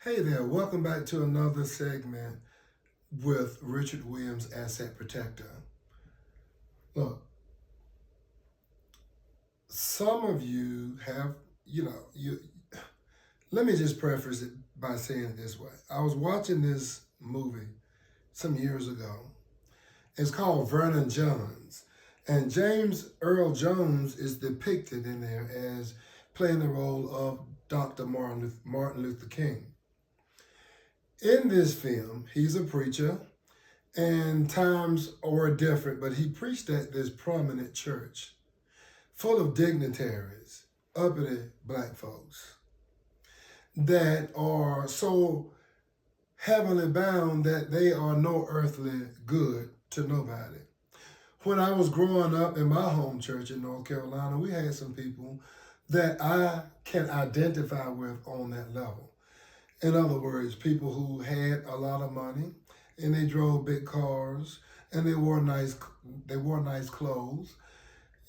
Hey there, welcome back to another segment with Richard Williams, Asset Protector. Look, some of you have, you let me just preface it by saying it this way. I was watching this movie some years ago. It's called Vernon Johns. And James Earl Jones is depicted in there as playing the role of Dr. Martin Luther King. In this film, he's a preacher, and times were different, but he preached at this prominent church full of dignitaries, uppity black folks that are so heavenly bound that they are no earthly good to nobody. When I was growing up in my home church in North Carolina, we had some people that I can identify with on that level. In other words, people who had a lot of money and they drove big cars and they wore nice clothes,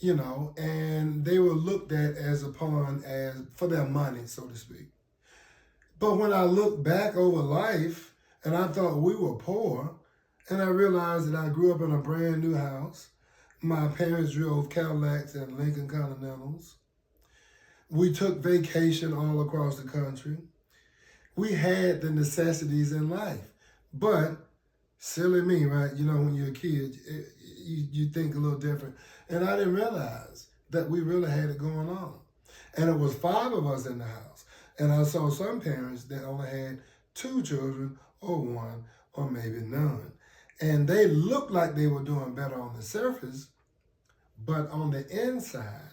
and they were looked at as for their money, so to speak. But when I look back over life and I thought we were poor, and I realized that I grew up in a brand new house. My parents drove Cadillacs and Lincoln Continentals. We took vacation all across the country. We had the necessities in life. But silly me, right? When you're a kid, you think a little different. And I didn't realize that we really had it going on. And it was 5 of us in the house. And I saw some parents that only had 2 children or 1 or maybe none. And they looked like they were doing better on the surface, but on the inside,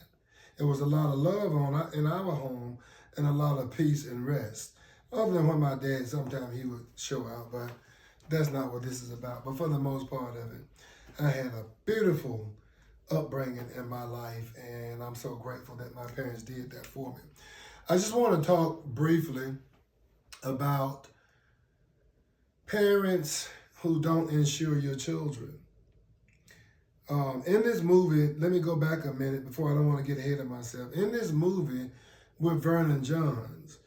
it was a lot of love in our home and a lot of peace and rest. Other than when my dad, sometimes he would show out, but that's not what this is about. But for the most part of it, I had a beautiful upbringing in my life, and I'm so grateful that my parents did that for me. I just want to talk briefly about parents who don't insure your children. In this movie, let me go back a minute before I don't want to get ahead of myself. In this movie with Vernon Johns,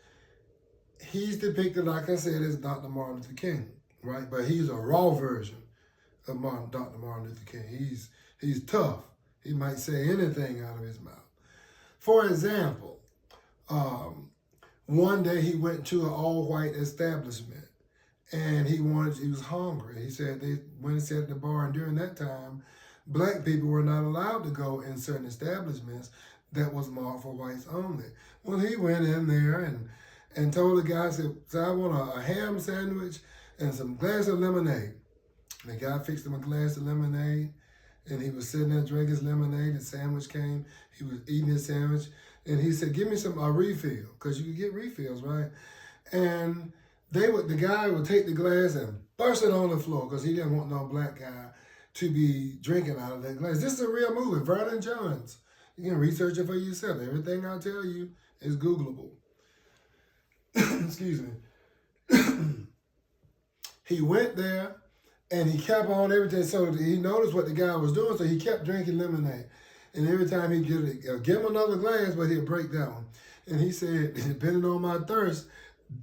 he's depicted, like I said, as Dr. Martin Luther King, right? But he's a raw version of Dr. Martin Luther King. He's tough. He might say anything out of his mouth. For example, one day he went to an all-white establishment and he was hungry. He said they went and sat at the bar, and during that time, black people were not allowed to go in certain establishments that was marked for whites only. Well, he went in there and told the guy, said, so I want a ham sandwich and some glass of lemonade. And the guy fixed him a glass of lemonade, and he was sitting there drinking his lemonade. The sandwich came. He was eating his sandwich, and he said, give me a refill, because you could get refills, right? And the guy would take the glass and burst it on the floor because he didn't want no black guy to be drinking out of that glass. This is a real movie, Vernon Johns. You can research it for yourself. Everything I tell you is Googleable. Excuse me. He went there and he kept on everything. So he noticed what the guy was doing, so he kept drinking lemonade. And every time he'd give him another glass, but he'd break that one. And he said, depending on my thirst,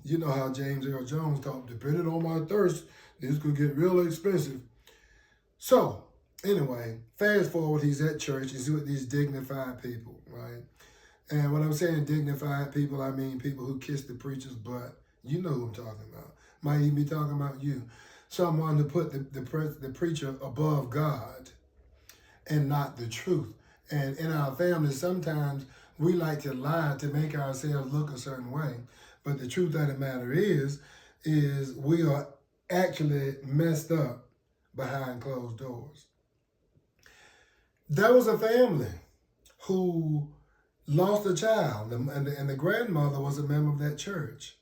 you know how James Earl Jones talked, depending on my thirst, this could get real expensive. So, anyway, fast forward, he's at church, he's with these dignified people, right? And when I'm saying dignified people, I mean people who kiss the preacher's butt. You know who I'm talking about. Might even be talking about you. Someone to put the preacher above God and not the truth. And in our families, sometimes we like to lie to make ourselves look a certain way. But the truth of the matter is we are actually messed up behind closed doors. There was a family who lost a child, and the grandmother was a member of that church.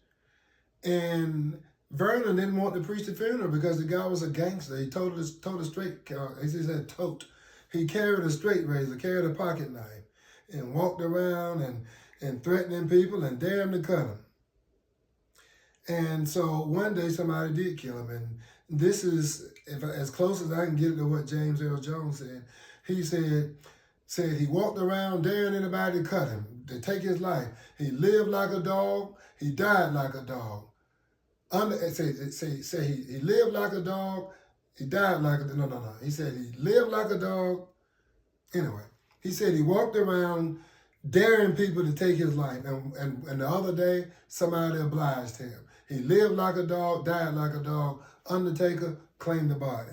And Vernon didn't want to preach the funeral because the guy was a gangster. He told a straight, he said tote. He carried a straight razor, carried a pocket knife, and walked around and threatening people and daring to cut them. And so one day somebody did kill him. And this is, as close as I can get to what James Earl Jones said. He said he walked around daring anybody to cut him, to take his life. He lived like a dog. He died like a dog. Say he lived like a dog, he died like a no. He said he lived like a dog. Anyway, he said he walked around daring people to take his life, and the other day somebody obliged him. He lived like a dog, died like a dog. Undertaker claimed the body.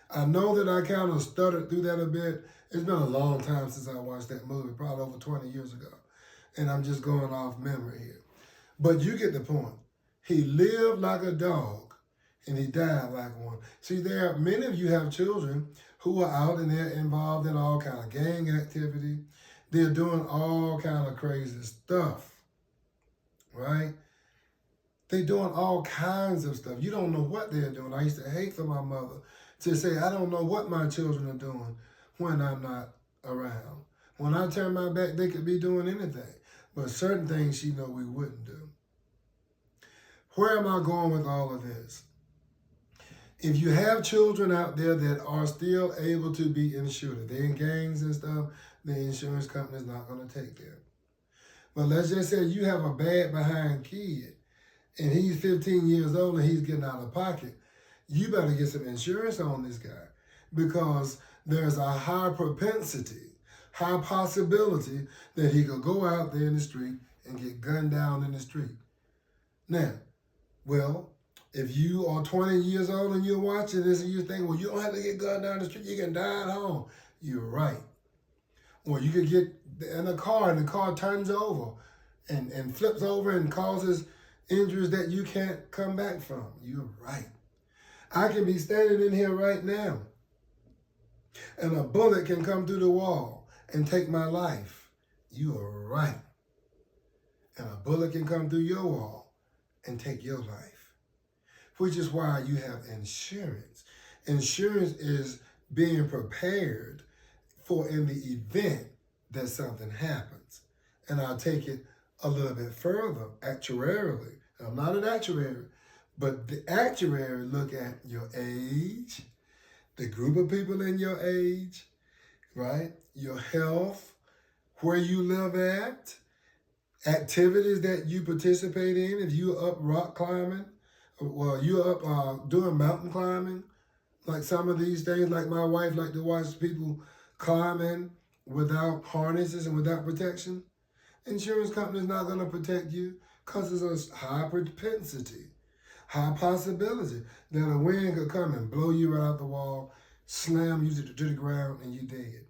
I know that I kind of stuttered through that a bit. It's been a long time since I watched that movie, probably over 20 years ago. And I'm just going off memory here. But you get the point. He lived like a dog and he died like one. See, there are many of you have children who are out and they're involved in all kind of gang activity. They're doing all kind of crazy stuff, right? They're doing all kinds of stuff. You don't know what they're doing. I used to hate for my mother to say, I don't know what my children are doing when I'm not around. When I turn my back, they could be doing anything. But certain things she know we wouldn't do. Where am I going with all of this? If you have children out there that are still able to be insured, if they're in gangs and stuff, the insurance company is not going to take them. But let's just say you have a bad behind kid and he's 15 years old and he's getting out of pocket. You better get some insurance on this guy because there's a high propensity, high possibility that he could go out there in the street and get gunned down in the street. Now, well, if you are 20 years old and you're watching this and you think, well, you don't have to get gunned down the street, you can die at home. You're right. Or you could get in a car and the car turns over and flips over and causes injuries that you can't come back from. You're right. I can be standing in here right now and a bullet can come through the wall and take my life. You are right. And a bullet can come through your wall and take your life, which is why you have insurance. Insurance is being prepared for in the event that something happens. And I'll take it a little bit further, actuarially. I'm not an actuary, but the actuary look at your age, the group of people in your age, right? Your health, where you live at, activities that you participate in. If you're up rock climbing, well, you're up doing mountain climbing, like some of these things, like my wife like to watch people climbing without harnesses and without protection. Insurance company's not going to protect you because there's a high propensity, high possibility that a wind could come and blow you right out the wall, slam you to the ground, and you're dead.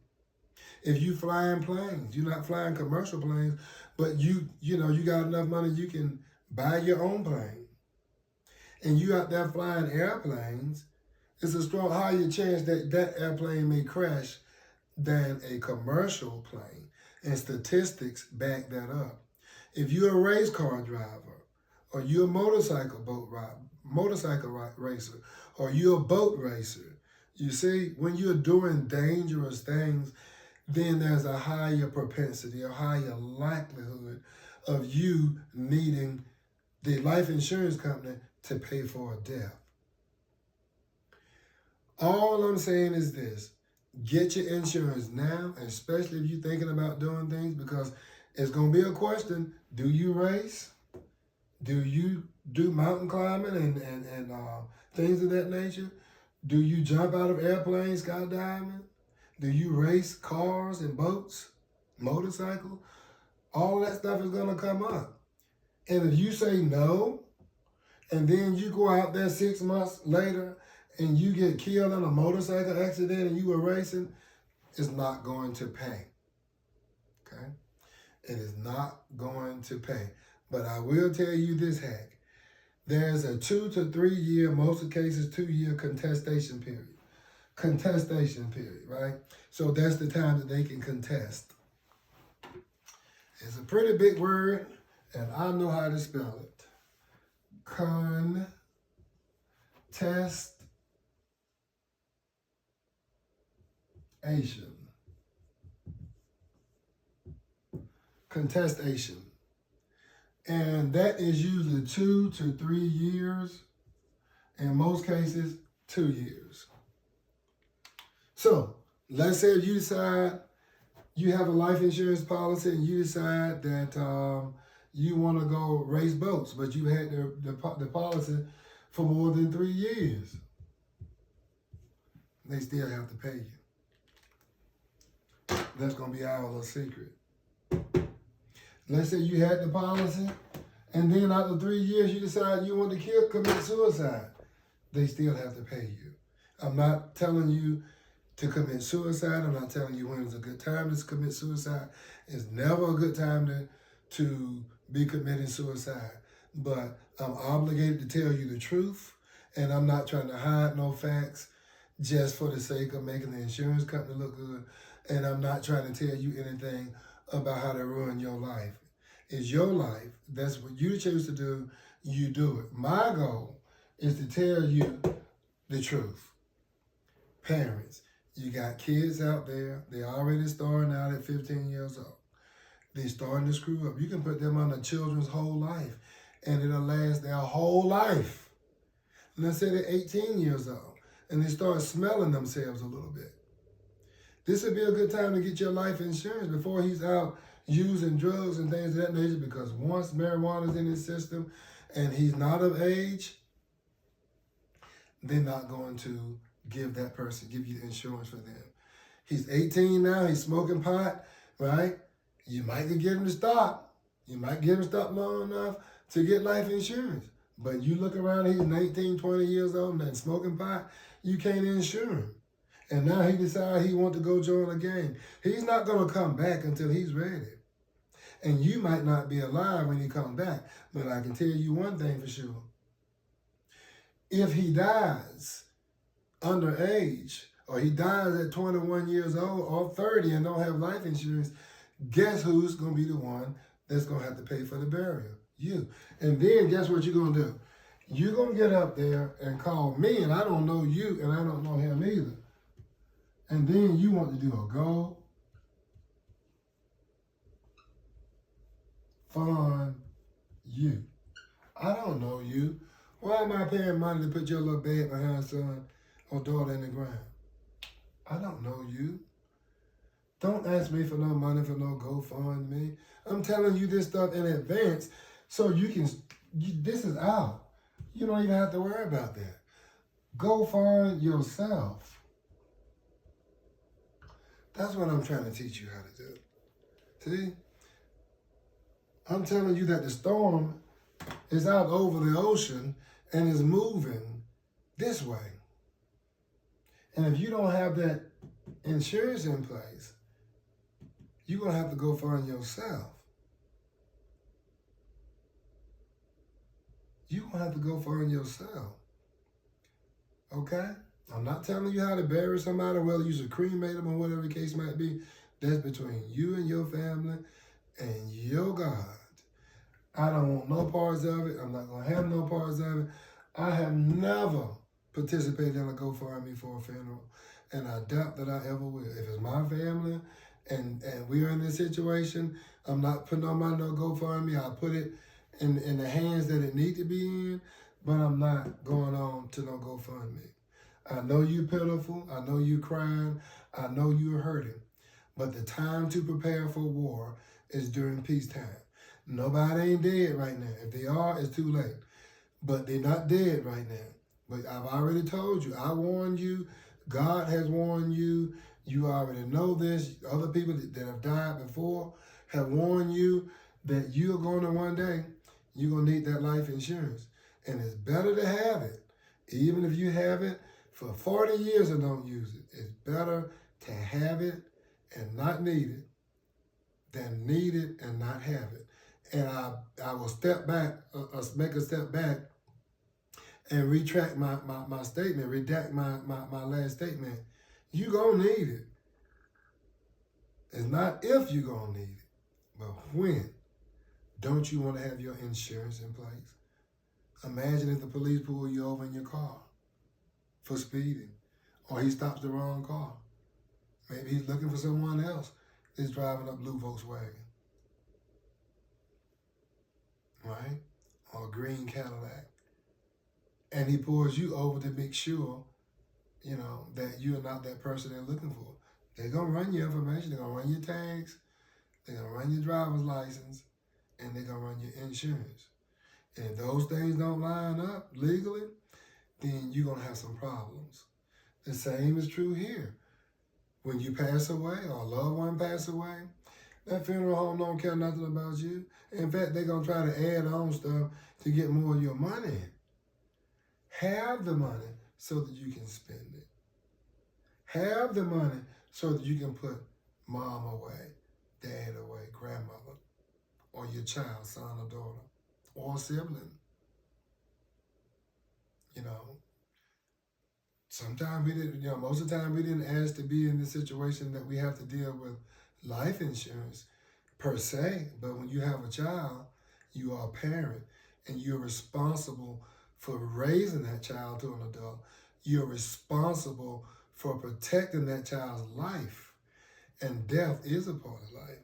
If you flying planes, you're not flying commercial planes, but you got enough money you can buy your own plane. And you out there flying airplanes, it's a strong higher chance that that airplane may crash than a commercial plane. And statistics back that up. If you're a race car driver, or you're a motorcycle racer, or you're a boat racer, you see, when you're doing dangerous things, then there's a higher propensity, a higher likelihood of you needing the life insurance company to pay for a death. All I'm saying is this: get your insurance now, especially if you're thinking about doing things, because it's going to be a question. Do you race? Do you do mountain climbing and things of that nature? Do you jump out of airplanes, skydiving? Do you race cars and boats, motorcycles? All that stuff is going to come up. And if you say no, and then you go out there 6 months later and you get killed in a motorcycle accident and you were racing, it's not going to pay. Okay? It is not going to pay. But I will tell you this hack. There's a 2 to 3 year, most of the cases 2 year contestation period. Contestation period, right? So that's the time that they can contest. It's a pretty big word, and I know how to spell it. Contestation. And that is usually 2 to 3 years. In most cases, 2 years. So let's say if you decide you have a life insurance policy and you decide that you want to go race boats, but you had the policy for more than 3 years. They still have to pay you. That's going to be our little secret. Let's say you had the policy, and then after 3 years, you decide you want to commit suicide. They still have to pay you. I'm not telling you to commit suicide. I'm not telling you when it's a good time to commit suicide. It's never a good time to be committing suicide. But I'm obligated to tell you the truth, and I'm not trying to hide no facts just for the sake of making the insurance company look good. And I'm not trying to tell you anything about how to ruin your life. It's your life. That's what you choose to do. You do it. My goal is to tell you the truth. Parents, you got kids out there. They're already starting out at 15 years old. They're starting to screw up. You can put them on the children's whole life, and it'll last their whole life. Let's say they're 18 years old, and they start smelling themselves a little bit. This would be a good time to get your life insurance before he's out using drugs and things of that nature, because once marijuana's in his system and he's not of age, they're not going to give you the insurance for them. He's 18 now, he's smoking pot, right? You might get him to stop. You might get him to stop long enough to get life insurance. But you look around, he's 19, 20 years old and smoking pot, you can't insure him. And now he decides he wants to go join a gang. He's not going to come back until he's ready. And you might not be alive when he comes back. But I can tell you one thing for sure. If he dies underage, or he dies at 21 years old or 30 and don't have life insurance, guess who's going to be the one that's going to have to pay for the burial? You. And then guess what you're going to do? You're going to get up there and call me, and I don't know you, and I don't know him either. And then you want to do a go fund you. I don't know you. Why am I paying money to put your little bed behind son or daughter in the ground? I don't know you. Don't ask me for no money for no GoFundMe. I'm telling you this stuff in advance so this is out. You don't even have to worry about that. Go fund yourself. That's what I'm trying to teach you how to do. See? I'm telling you that the storm is out over the ocean and is moving this way. And if you don't have that insurance in place, you're going to have to go fund yourself. You're going to have to go fund yourself. Okay? I'm not telling you how to bury somebody, whether you should cremate them or whatever the case might be. That's between you and your family and your God. I don't want no parts of it. I'm not going to have no parts of it. I have never participated in a GoFundMe for a funeral, and I doubt that I ever will. If it's my family and we're in this situation, I'm not putting on my no GoFundMe. I'll put it in the hands that it need to be in, but I'm not going on to no GoFundMe. I know you're pitiful. I know you're crying. I know you're hurting. But the time to prepare for war is during peacetime. Nobody ain't dead right now. If they are, it's too late. But they're not dead right now. But I've already told you. I warned you. God has warned you. You already know this. Other people that have died before have warned you that you're going to one day, you're going to need that life insurance. And it's better to have it. Even if you have it for 40 years and don't use it, it's better to have it and not need it than need it and not have it. And I will step back, make a step back and retract my statement, redact my last statement. You're going to need it. It's not if you're going to need it, but when. Don't you want to have your insurance in place? Imagine if the police pull you over in your car for speeding, or he stops the wrong car. Maybe he's looking for someone else that's driving a blue Volkswagen, right? Or a green Cadillac. And he pulls you over to make sure, that you're not that person they're looking for. They're going to run your information. They're going to run your tags. They're going to run your driver's license. and they're going to run your insurance. And if those things don't line up legally, then you're going to have some problems. The same is true here. When you pass away or a loved one pass away, that funeral home don't care nothing about you. In fact, they're going to try to add on stuff to get more of your money. Have the money so that you can spend it. Have the money so that you can put mom away, dad away, grandmother, or your child, son or daughter, or sibling. You know, sometimes we didn't, most of the time we didn't ask to be in the situation that we have to deal with life insurance per se, but when you have a child, you are a parent and you're responsible for raising that child to an adult. You're responsible for protecting that child's life. And death is a part of life.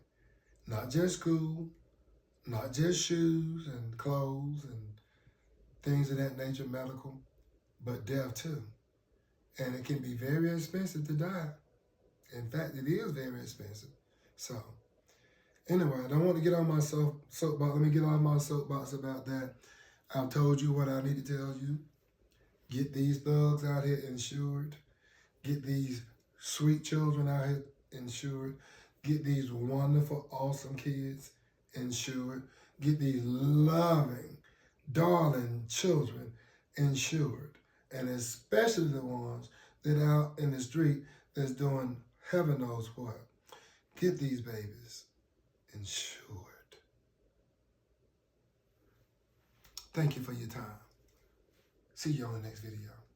Not just school, not just shoes and clothes and things of that nature, medical, but death too. And it can be very expensive to die. In fact, it is very expensive. So, anyway, I don't want to get on my soapbox. Let me get on my soapbox about that. I've told you what I need to tell you. Get these thugs out here insured. Get these sweet children out here insured. Get these wonderful, awesome kids insured. Get these loving, darling children insured. And especially the ones that are out in the street that's doing heaven knows what. Get these babies insured. Thank you for your time. See you on the next video.